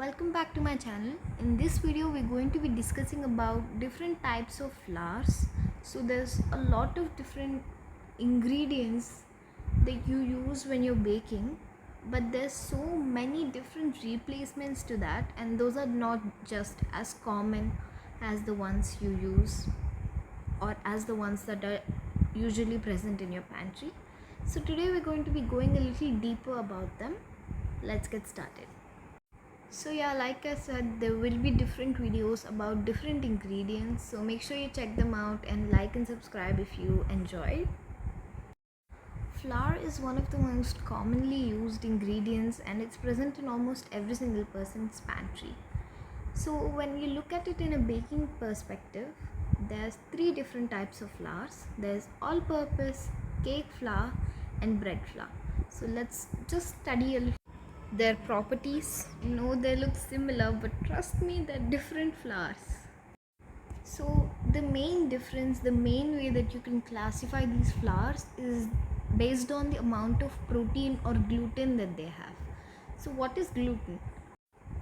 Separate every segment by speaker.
Speaker 1: Welcome back to my channel. In this video we're going to be discussing about different types of flours. So there's a lot of different ingredients that you use when you're baking, but there's so many different replacements to that, and those are not just as common as the ones you use or as the ones that are usually present in your pantry. So today we're going to be going a little deeper about them. Let's get started. So yeah, like I said, there will be different videos about different ingredients, so make sure you check them out and like and subscribe if you enjoyed. Flour is one of the most commonly used ingredients and it's present in almost every single person's pantry. So when you look at it in a baking perspective, there's three different types of flours. There's all-purpose, cake flour and bread flour. So let's just study a little their properties. They look similar, but trust me, they're different flours. So the main difference, the main way that you can classify these flours is based on the amount of protein or gluten that they have. So what is gluten?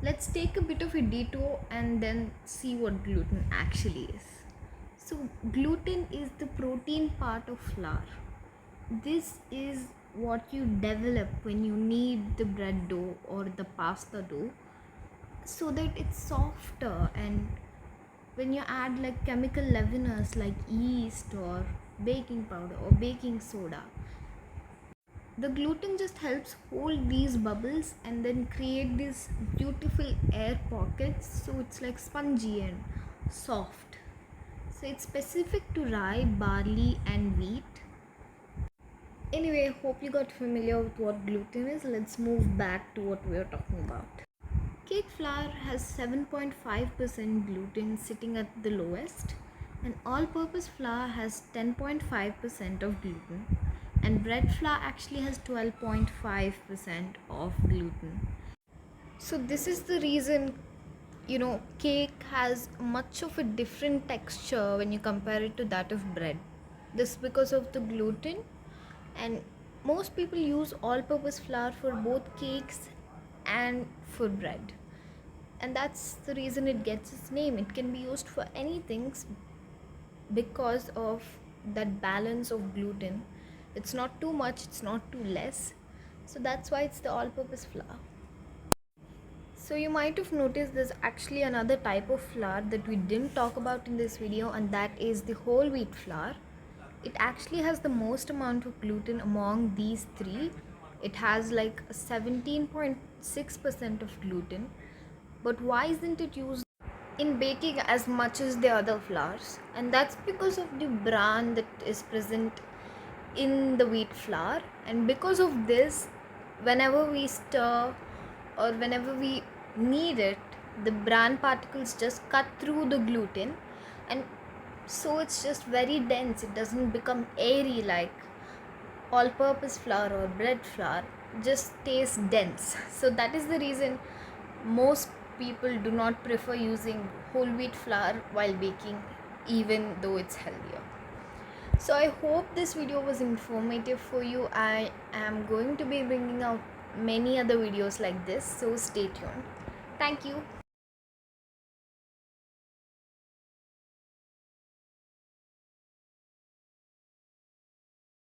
Speaker 1: Let's take a bit of a detour and then see what gluten actually is. So gluten is the protein part of flour. This is what you develop when you knead the bread dough or the pasta dough so that it's softer, and when you add like chemical leaveners like yeast or baking powder or baking soda, the gluten just helps hold these bubbles and then create these beautiful air pockets, so it's like spongy and soft. So it's specific to rye, barley and wheat. Anyway, hope you got familiar with what gluten is. Let's move back to what we are talking about. Cake flour has 7.5% gluten sitting at the lowest, and all-purpose flour has 10.5% of gluten, and bread flour actually has 12.5% of gluten. So this is the reason cake has much of a different texture when you compare it to that of bread. This because of the gluten, and most people use all-purpose flour for both cakes and for bread, and that's the reason it gets its name. It can be used for anything because of that balance of gluten. It's not too much, it's not too less, so that's why it's the all-purpose flour. So you might have noticed there's actually another type of flour that we didn't talk about in this video, and that is the whole wheat flour. It actually has the most amount of gluten among these three. It has like 17.6% of gluten. But why isn't it used in baking as much as the other flours? And that's because of the bran that is present in the wheat flour. And because of this, whenever we stir or whenever we knead it, the bran particles just cut through the gluten, and so it's just very dense. It doesn't become airy like all-purpose flour or bread flour. Just stays dense. So that is the reason most people do not prefer using whole wheat flour while baking, even though it's healthier. So I hope this video was informative for you. I am going to be bringing out many other videos like this, so stay tuned. Thank you.